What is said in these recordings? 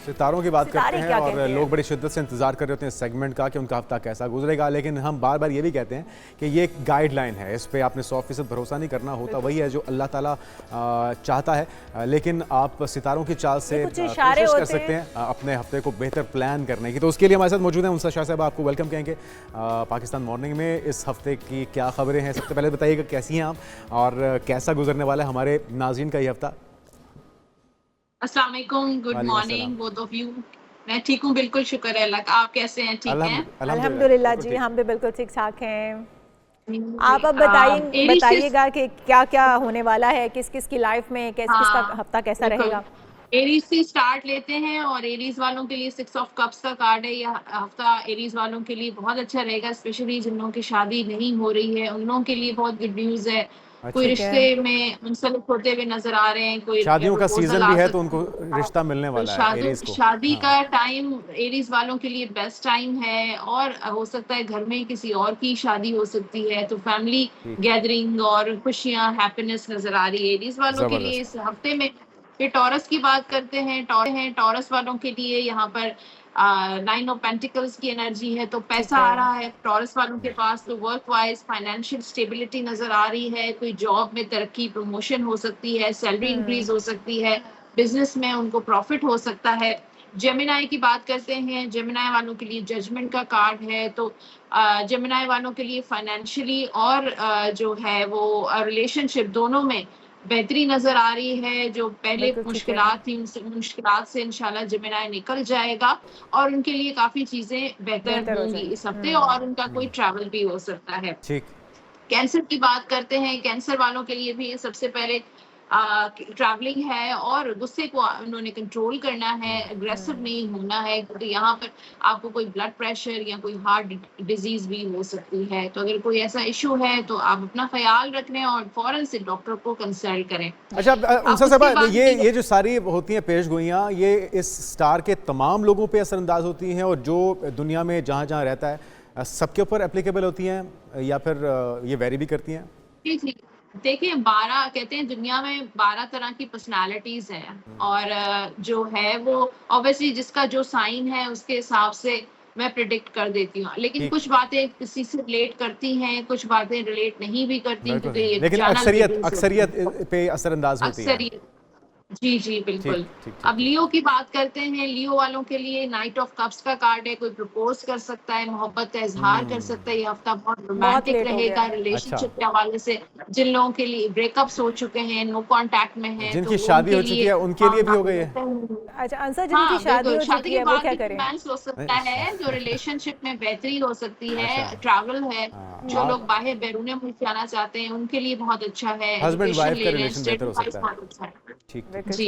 सितारों की बात करते हैं और हैं? लोग बड़ी शिद्दत से इंतजार कर रहे होते हैं इस सेगमेंट का कि उनका हफ्ता कैसा गुजरेगा, लेकिन हम बार बार ये भी कहते हैं कि ये एक गाइडलाइन है, इस पे आपने 100% भरोसा नहीं करना, होता वही है जो अल्लाह ताला चाहता है। लेकिन आप सितारों की चाल से कोशिश कर सकते हैं अपने हफ्ते को बेहतर प्लान करने की। तो उसके लिए हमारे साथ मौजूद हैं उनसा शाह साहब, आपको वेलकम कहेंगे पाकिस्तान मॉर्निंग में। इस हफ्ते की क्या खबरें हैं, सबसे पहले बताइएगा कैसी हैं आप और कैसा गुजरने वाला है हमारे नाज़रीन का ये हफ्ता। अस्सलाम वालेकुम, good morning both of you. मैं ठीक हूँ, बिल्कुल शुक्र है अल्लाह का। आप कैसे हैं? ठीक हैं? अल्हम्दुलिल्लाह जी, हम भी बिल्कुल ठीक ठाक हैं। आप अब बताइएगा कि क्या क्या होने वाला है, किस किस की लाइफ में, किसका हफ्ता कैसा रहेगा। एरीज से स्टार्ट लेते हैं और एरीज वालों के लिए 6 ऑफ कप्स का कार्ड है। यह हफ्ता एरीज वालों के लिए बहुत अच्छा रहेगा, स्पेशली जिन लोगों की शादी नहीं हो रही है उन लोगों के लिए बहुत गुड न्यूज़ है। कोई रिश्ते में मुंसलिक होते हुए नजर आ रहे हैं, कोई शादियों का सीजन भी है तो उनको रिश्ता मिलने वाला है एरीज को। शादी का टाइम एरीज वालों के लिए बेस्ट टाइम है और हो सकता है घर में किसी और की शादी हो सकती है, तो फैमिली गैदरिंग और खुशियां हैप्पीनेस नजर आ रही है एरीज वालों के लिए इस हफ्ते में। फिर टॉरस की बात करते हैं। टॉरस वालों के लिए यहाँ पर 9 ऑफ पेंटिकल्स की एनर्जी है, तो पैसा आ रहा है टॉरस वालों के पास। तो वर्क वाइज फाइनेंशियल स्टेबिलिटी नजर आ रही है, कोई जॉब में तरक्की, प्रमोशन हो सकती है, सैलरी इंक्रीज हो सकती है, बिजनेस में उनको प्रॉफिट हो सकता है। जेमिनाई की बात करते हैं। जेमिनाई वालों के लिए जजमेंट का कार्ड है, तो जेमिनाई वालों के लिए फाइनेंशियली और जो है वो रिलेशनशिप दोनों में बेहतरी नजर आ रही है। जो पहले मुश्किलात थी उन मुश्किलात से इंशाल्लाह जेमिनाई निकल जाएगा और उनके लिए काफी चीजें बेहतर होंगी इस हफ्ते और उनका कोई ट्रैवल भी हो सकता है। कैंसर की बात करते हैं। कैंसर वालों के लिए भी सबसे पहले ट्रैवलिंग है और गुस्से को उन्होंने कंट्रोल करना है, एग्रेसिव नहीं होना है, क्योंकि यहाँ पर आपको कोई ब्लड प्रेशर या कोई हार्ट डिजीज भी हो सकती है। तो अगर कोई ऐसा इशू है तो आप अपना ख्याल रखें और फौरन से डॉक्टर को कंसल्ट करें। अच्छा उनसा साहब, ये जो सारी होती हैं पेश गोइयाँ, ये इस स्टार के तमाम लोगों पे असरअंदाज होती हैं और जो दुनिया में जहाँ जहाँ रहता है सबके ऊपर एप्लीकेबल होती हैं या फिर ये वेरी भी करती हैं? जी देखिए, 12 कहते हैं दुनिया में 12 तरह की पर्सनालिटीज हैं और जो है वो ऑब्वियसली जिसका जो साइन है उसके हिसाब से मैं प्रिडिक्ट कर देती हूँ, लेकिन कुछ बातें किसी से रिलेट करती हैं, कुछ बातें रिलेट नहीं भी करती, लेकिन अक्सरियत पे असरअंदाज होती है। जी जी बिल्कुल। अब लियो की बात करते हैं। लियो वालों के लिए नाइट ऑफ कप्स का कार्ड है, कोई प्रपोज कर सकता है, मोहब्बत का इजहार कर सकता है। ये हफ्ता बहुत रोमांटिक रहेगा रिलेशनशिप के हवाले से। जिन लोगों के लिए ब्रेकअप्स हो चुके हैं, नो कांटेक्ट में हैं, जिनकी शादी हो चुकी है उनके लिए भी हो गई है। अच्छा अंसा, जिनकी शादी हो चुकी है वो क्या करें? हो सकता है जो रिलेशनशिप में बेहतरी हो सकती है, ट्रैवल है, जो लोग बाहर बैरून मुल्क जाना चाहते हैं उनके लिए बहुत अच्छा है। हस्बैंड वाइफ का रिलेशन बेहतर हो सकता है। जी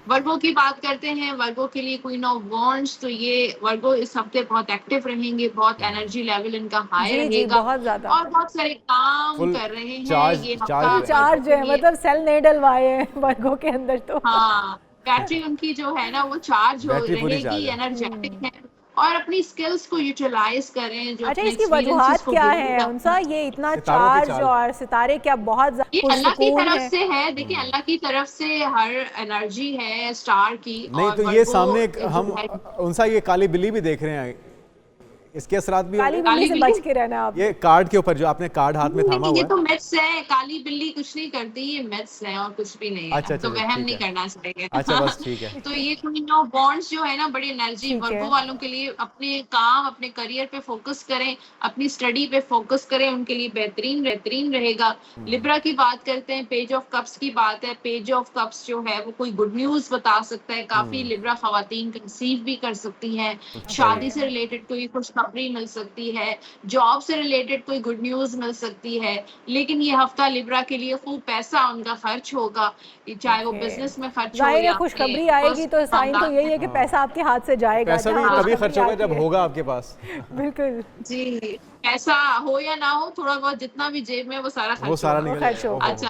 वर्गो की बात करते हैं। वर्गो के लिए क्वीन ऑफ वॉन्ड्स, तो ये वर्गो इस हफ्ते बहुत एक्टिव रहेंगे, बहुत एनर्जी लेवल इनका हाई रहेगा बहुत ज्यादा और बहुत सारे काम कर रहे हैं। ये हफ्ता चार्ज है, मतलब सेल नहीं डलवाए हैं वर्गो के अंदर, तो हाँ बैटरी उनकी जो है ना वो चार्ज हो रहेगी, एनर्जेटिक है और अपनी स्किल्स को यूटिलाइज करें। जो अच्छा इसकी वजूहात क्या है उनसा, ये इतना चार्ज और सितारे क्या बहुत ये अल्लाह की तरफ से है। देखिए अल्लाह की तरफ से हर एनर्जी है स्टार की। नहीं तो ये सामने हम उनसा ये काली बिल्ली भी देख रहे हैं, इसके असरात भी काली बिल्ली से बच के रहना आप। ये कार्ड के ऊपर जो आपने कार्ड हाथ में थामा हुआ है, ये तो मिथ्स है। काली बिल्ली कुछ नहीं करती, ये मिथ्स है और कुछ भी नहीं है। अच्छा, तो वहम नहीं करना चाहिए। अच्छा बस ठीक है। तो ये क्वीन ऑफ वॉन्ड्स जो है ना बड़ी एनर्जी वर्गो वालों के लिए। अपने काम अपने करियर पे फोकस करें, अपनी स्टडी पे फोकस करें, उनके लिए बेहतरीन रहेगा। लिब्रा की बात करते हैं। पेज ऑफ कप्स की बात है। पेज ऑफ कप्स जो है वो कोई गुड न्यूज बता सकता है। काफी लिब्रा खवातीन कंसीव भी कर सकती हैं, शादी से रिलेटेड कोई खुशखबरी मिल सकती है, जॉब से रिलेटेड कोई गुड न्यूज मिल सकती है। लेकिन ये हफ्ता लिब्रा के लिए खूब पैसा उनका खर्च होगा, चाहे वो बिजनेस में खर्च हो या खुशखबरी आएगी तो साइन तो यही है कि पैसा आपके हाथ से जाएगा। पैसा भी तभी खर्च होगा जब होगा आपके पास। बिल्कुल जी, पैसा हो या ना हो, थोड़ा बहुत जितना भी जेब में वो सारा खर्च होगा। अच्छा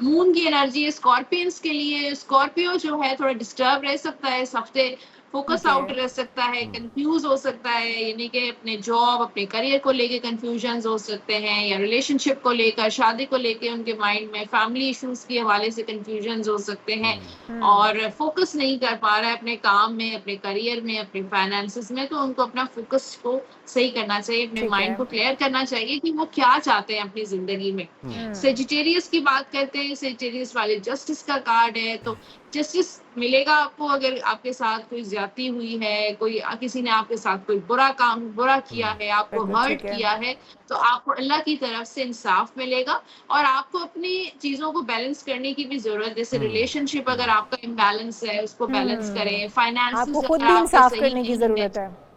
मून की एनर्जी स्कॉर्पियंस के लिए। स्कॉर्पियो जो है थोड़ा डिस्टर्ब रह सकता है इस हफ्ते। Focus Okay. आउट रह सकता है, कंफ्यूज हो सकता है, यानी कि अपने जॉब, अपने करियर को लेके कंफ्यूजन हो सकते हैं, या रिलेशनशिप को लेकर, शादी को लेके उनके माइंड में फैमिली इश्यूज के हवाले से कंफ्यूजन हो सकते हैं, और फोकस नहीं कर पा रहा है अपने काम में, अपने करियर में, अपने फाइनेंसेस में, तो उनको अपना फोकस को सही करना चाहिए, अपने ठीक माइंड है। को क्लियर करना चाहिए कि वो क्या चाहते हैं अपनी जिंदगी में। सेजिटेरियस की बात करते हैं, सेजिटेरियस वाले जस्टिस का कार्ड है, तो जस्टिस मिलेगा आपको अगर आपके साथ कोई ज्यादती हुई है, कोई किसी ने आपके साथ कोई बुरा किया है, आपको बिल्कुल, हर्ट ठीक है। किया है, तो आपको अल्लाह की तरफ से इंसाफ मिलेगा, और आपको अपनी चीजों को बैलेंस करने की भी जरूरत है। जैसे रिलेशनशिप अगर आपका इम्बैलेंस है, उसको बैलेंस करें, फाइनेंसेस आपको खुद अगर भी आपके इंसाफ सही करने की नहीं जरूरत है।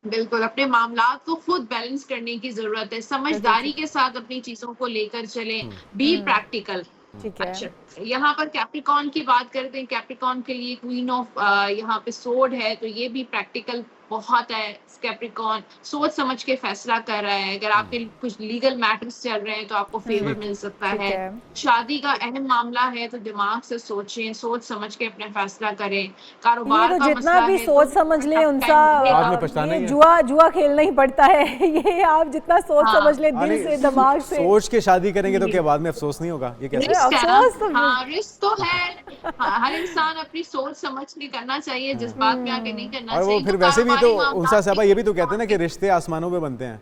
बिल्कुल अपने मामलात को खुद बैलेंस करने की जरूरत है, समझदारी के साथ अपनी चीजों को लेकर चलें, बी प्रैक्टिकल। ठीक है। अच्छा, यहाँ पर कैप्रिकॉन की बात करते हैं। कैप्रिकॉन के लिए क्वीन ऑफ यहाँ पे सोर्ड है, तो ये भी प्रैक्टिकल बहुत है। कैप्रिकॉन सोच समझ के फैसला कर रहा है। अगर आपके कुछ लीगल मैटर्स चल रहे हैं तो आपको फेवर मिल सकता ठीक है। है। शादी का अहम मामला है तो दिमाग से सोचें, सोच समझ के अपना फैसला करें। ये कारोबार तो का जितना मसला भी है सोच तो समझ ले टफ उनका टाइम मिलेगा। बाद में पछताना ये ही है। जुआ खेलना ही पड़ता है। ये आप जितना सोच हाँ। समझ ले दिल अरे, से, दिमाग से। सोच के शादी करेंगे तो क्या बाद में अफसोस नहीं होगा? ये कैसे? रिस्क है ना, अफसोस तो हाँ रिस्क तो है। हाँ, हर इंसान अपनी सोच समझ के करना चाहिए, जज्बात में आके नहीं करना और वो चाहिए। फिर तो वैसे भी तो कारोबारी मामलात उनसा साहबा ये भी तो में- कहते हैं ना कि रिश्ते आसमानों पे बनते हैं,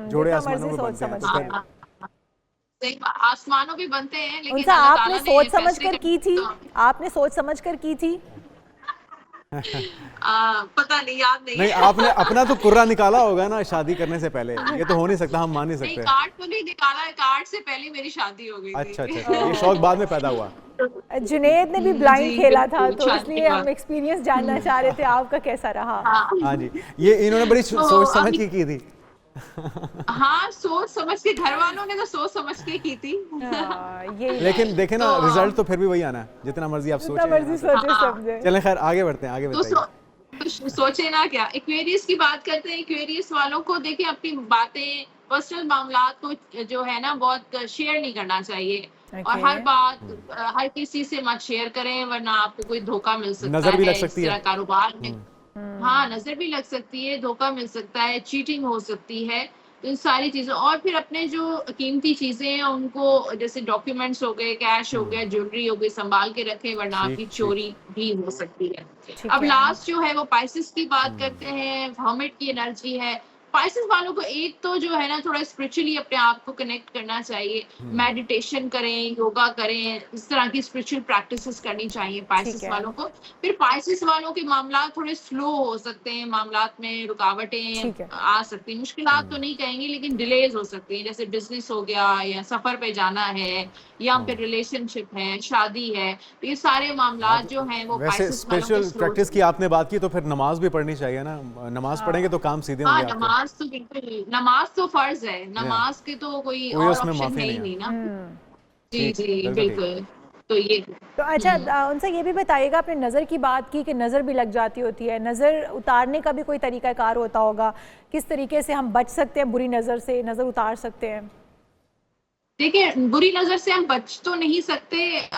जोड़े जितना आसमानों मर्जी पे सोच बनते हैं, तो समझ फिर के। हाँ, सही बात, आसमानों पे बनते हैं, लेकिन उनसा अल्लाह आपने ताला ने सोच समझ फैसले कर की थी? करने- आपने सोच समझ कर की थी? पता नहीं, याद नहीं नहीं, है। आपने अपना तो कुर्रा निकाला होगा ना शादी करने से पहले। ये तो हो नहीं सकता, हम मान नहीं नहीं, सकते। कार्ड तो नहीं निकाला है, कार्ड से पहले मेरी शादी हो गई थी। अच्छा अच्छा अच्छा, ये शौक बाद में पैदा हुआ। जुनेद ने भी ब्लाइंड जी, खेला था, बिल्कुल, तो शादी इसलिए के हम बाद। एक्सपीरियंस जानना चाह रहे थे आपका कैसा रहा। हाँ जी, ये इन्होंने बड़ी तो सोच समझ अभी- की थी। हाँ, सोच समझ के, घर वालों ने तो सोच समझ के की थी। यही लेकिन देखे ना, तो- रिजल्ट तो फिर भी वही आना है, जितना मर्जी आप जितना मर्जी सोचें। सोचे समझे। चलें खैर, आगे बढ़ते हैं, आगे तो बताइए। सोचे ना क्या। एक्वेरियस की बात करते हैं। एक्वेरियस वालों को देखिए, अपनी बातें, पर्सनल मामलात को जो है ना बहुत शेयर नहीं करना चाहिए। और हर बात हर किसी से मत शेयर करें, वरना आपको कोई धोखा मिल सकता है। नजर भी लग इस सकती है। तरह कारोबार में हाँ, नजर भी लग सकती है, धोखा मिल सकता है, चीटिंग हो सकती है। तो इन सारी चीजों, और फिर अपने जो कीमती चीजें हैं उनको, जैसे डॉक्यूमेंट्स हो गए, कैश हो गया, ज्वेलरी हो गई, संभाल के रखें, वरना ठीक, आपकी ठीक। चोरी भी हो सकती है। ठीक अब है। लास्ट जो है वो पाइसेस की बात करते हैं। हर्मिट की एनर्जी है। पाइसेस वालों को एक तो जो है ना थोड़ा स्पिरिचुअली अपने आप को कनेक्ट करना चाहिए। मेडिटेशन करें, योगा करें, इस तरह की स्पिरिचुअल प्रैक्टिसेस करनी चाहिए पाइसेस है। वालों को। फिर पाइसेस वालों के मामलात थोड़े स्लो हो सकते हैं, मामलात में रुकावटें ठीक है। आ सकती हैं। मुश्किलात तो नहीं कहेंगे, लेकिन डिलेज हो सकती हैं। जैसे बिजनेस हो गया, या सफर पे जाना है, या फिर रिलेशनशिप है, शादी है, तो ये सारे मामलात जो हैं वो वैसे पाइसेस वालों के स्पिरिचुअल प्रैक्टिस की आपने बात की, तो फिर नमाज भी पढ़नी चाहिए ना। नमाज पढ़ेंगे तो काम सीधे हाँ, होंगे आपके। नमाज तो बिल्कुल, नमाज तो फर्ज है। नमाज के तो कोई कोई और उसमें ऑप्शन माफी है ही नहीं नहीं ना। जी ठीक, जी बिल्कुल ठीक। बिल्कुल। तो ये तो अच्छा, उनसे ये भी बताइएगा, आपने नज़र की बात की कि नज़र भी लग जाती होती है, नज़र उतारने का भी कोई तरीकाकार होता होगा? किस तरीके से हम बच सकते हैं बुरी नज़र से, नज़र उतार सकते हैं? देखिए, बुरी नजर से हम बच तो नहीं सकते,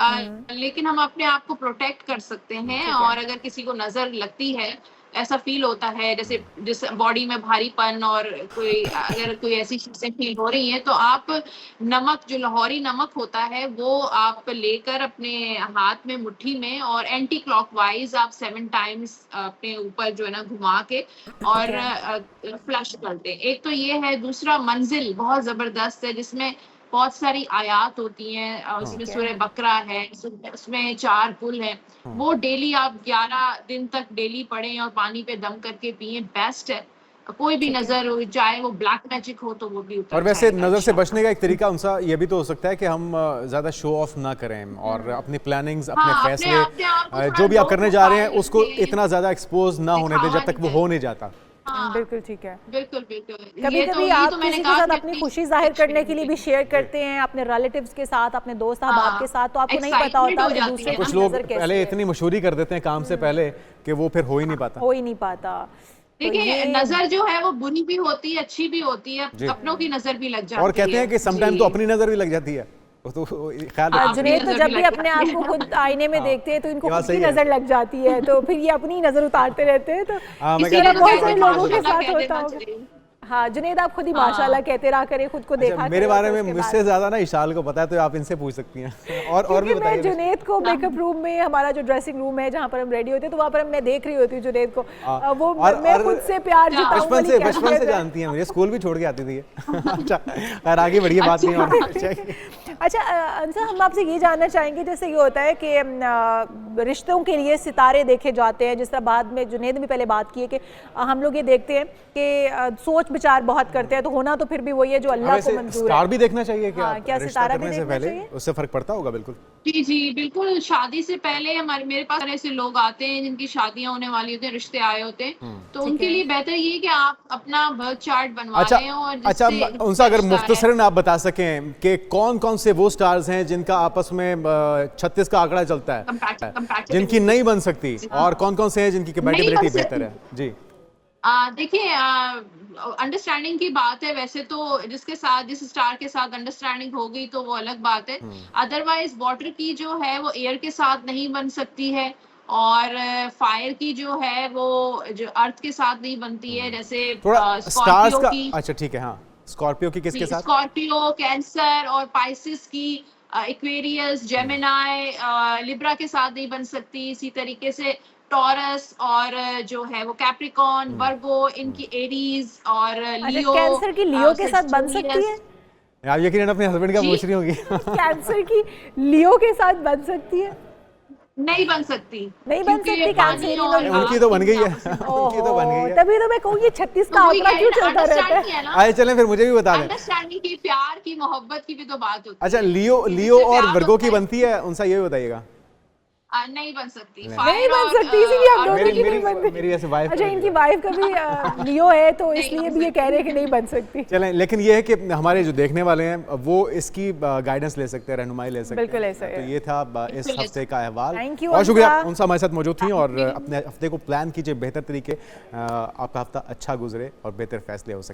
लेकिन हम अपने आप को प्रोटेक्ट कर सकते हैं। और अगर किसी को नजर लगती है, ऐसा फील होता है जैसे बॉडी में भारीपन, और अगर कोई ऐसी चीजें फील हो रही हैं, तो आप नमक, जो लाहौरी नमक होता है, वो आप लेकर अपने हाथ में, मुट्ठी में, और एंटी क्लॉकवाइज आप 7 टाइम्स अपने ऊपर जो है ना घुमा के और फ्लश करते हैं। एक तो ये है। दूसरा, मंजिल बहुत जबरदस्त है, जिसमें बहुत सारी आयात होती हैं, और उसमें सूरह बकरा है, उसमें 4 कुल है। वो डेली आप 11 दिन तक डेली पढ़ें और पानी पे दम करके पिए, बेस्ट है। कोई भी नजर हो, चाहे वो ब्लैक मैजिक हो, तो वो भी उतर और वैसे जाएगा नज़र से इंशाल्लाह। बचने का एक तरीका उनसा ये भी तो हो सकता है कि हम ज़्यादा शो ऑफ ना करें, और अपनी प्लानिंग्स, अपने हाँ, अपने फैसले, आप को थोड़ा जो भी आप करने जा रहे हैं, low उसको profile इतना ज़्यादा एक्सपोज ना होने दें जब दिखावा तक वो नहीं हो नहीं जाता। हाँ, बिल्कुल ठीक है। बिल्कुल बिल्कुल। कभी ये कभी ये आप तो मैंने किसी के कहा साथ कि अपनी खुशी जाहिर करने के लिए भी शेयर करते हैं, अपने रिलेटिव्स के साथ, अपने दोस्त अहबाब के साथ, तो आपको नहीं पता Excitement होता हो कि जाती दूसरे है की कुछ लोग नज़र कैसे पहले है। इतनी मशहूरी कर देते हैं काम से पहले कि वो फिर हो ही नहीं पाता। हो ही नहीं पाता। तो देखिए, ये नजर जो है वो बुरी भी होती है, अच्छी भी होती है, जी। अपनों की नजर भी लग जाती है। और कहते हैं कि समटाइम जी। तो अपनी नज़र भी लग जाती है। तो ख्याल हाँ, रखिए। जुनैद तो नज़र जब भी भी लग अपने आप को खुद आईने में देखते हैं तो इनको ये बात खुद की सही है। नज़र लग जाती है, तो फिर ये अपनी नज़र उतारते रहते हैं। तो हाँ, मैं इसी कहता तरह हूँ बहुत कि सारे माशाल्लाह लोगों के माशाल्लाह साथ कह होता देना होगा। चाहिए। हाँ, जुनैद आप खुद ही हाँ। माशाल्लाह कहते रहा करें, खुद को देखा अच्छा, करें मेरे और बारे फिर में उसके मुझसे बाद। ज़्यादा ना इशाल को पता है, तो आप इनसे पूछ सकती हैं। और भी क्योंकि मैं बताइए। जुनैद को मेकअप रूम में, हमारा जो ड्रेसिंग रूम है जहाँ पर हम रेडी होते हैं, तो वहाँ पर मैं देख रही होती हूँ जुनैद को। वो मैं खुद से प्यार अच्छा, जताऊं वाली बचपन से कैफियत है। जानती हैं मुझे, स्कूल भी छोड़ के आती थी ये। अच्छा, खैर आगे बढ़िए, बात नहीं और अच्छा अंसा, हम आपसे ये जानना चाहेंगे, जैसे ये होता है कि रिश्तों के लिए सितारे देखे जाते हैं, जिस तरह बाद में जुनैद ने भी पहले बात की है कि हम लोग ये देखते हैं कि सोच विचार बहुत करते हैं, तो होना तो फिर भी वही है जो अल्लाह को मंजूर स्टार है। भी देखना चाहिए क्या? हाँ, क्या रिश्ता सितारा भी करने से देखना पहले चाहिए? उससे फर्क पड़ता होगा? बिल्कुल। जी, जी, बिल्कुल। शादी से पहले मेरे पास ऐसे लोग आते हैं जिनकी शादियाँ होने वाली होती हैं, रिश्ते आए होते हैं। तो ठीक उनके है। लिए बेहतर ये है कि आप अपना बर्थ चार्ट बनवा अच्छा, लें और अच्छा, जिससे उनसे अगर रिश्ता है। मुख्तसरन आप बता सकें कि कौन कौन से वो स्टार्स हैं जिनका आपस में 36 का आंकड़ा चलता है, Compatibility। जिनकी नहीं बन सकती, हाँ। और कौन कौन से हैं जिनकी नहीं बन कंपैटिबिलिटी सकती। बेहतर है? जी। देखिए, अंडरस्टैंडिंग की बात है। वैसे तो जिस स्टार के साथ अंडरस्टैंडिंग होगी तो वो अलग बात है। अदरवाइज वाटर की जो है वो एयर के साथ नहीं बन सकती है, और फायर की जो है वो जो अर्थ के साथ नहीं बनती है। जैसे थोड़ा स्टार्स स्कॉर्पियो का, की, अच्छा ठीक है, हाँ, स्कॉर्पियो की किसके साथ? स्कॉर्पियो, कैंसर और पाइसिस की, एक्वेरियस, जेमिनाई, लिब्रा के साथ नहीं बन सकती। इसी तरीके से टॉरस और जो है वो कैप्रिकॉर्न, वर्गो, इनकी एरीज और अच्छा, लियो, कैंसर की लियो के साथ बन सकती है? आप यकीनन अपने हस्बैंड का जी। पूछ रही होंगी। कैंसर की लियो के साथ बन सकती है? नहीं बन सकती। नहीं बन क्योंकि सकती, पानी कैंसरियन और और उनकी तो बन गई है। आपस में उनकी तो बन गई है। तभी तो मैं कहूँ ये 36 का तो वही आंकड़ा कह क्यों रहे हैं, चलता रहता अंडरस्टैंडिंग है? है ना। आए चलें, फिर मुझे भी बता दें। अंडरस्टैंडिंग की, प्यार की, मोहब्बत की भी तो बात होती अच्छा, है। लियो और प्यार वर्गो की होता है। बनती है, उनसा ये भी बताइएगा। नहीं बन सकती। नहीं। नहीं फायर बन और, सकती, इसीलिए आप दोनों मेरी की नहीं मेरी बनती। मेरी ऐसे वाइफ अच्छा, इनकी वाइफ का भी लियो है, तो नहीं इसलिए बन भी ये कह रहे हैं कि नहीं बन सकती। चलें, लेकिन ये है कि हमारे जो देखने वाले हैं वो इसकी गाइडेंस ले सकते हैं, रहनुमाई ले सकते हैं। बिल्कुल ऐसा है। तो ये था इस बिल्कुल हफ्ते का अहवाल। Thank you, बहुत शुक्रिया, अंसा। उनसे हमारे साथ मौजूद थी, और अपने हफ्ते को प्लान कीजिए बेहतर तरीके, आपका हफ्ता अच्छा गुजरे और बेहतर फैसले हो सके।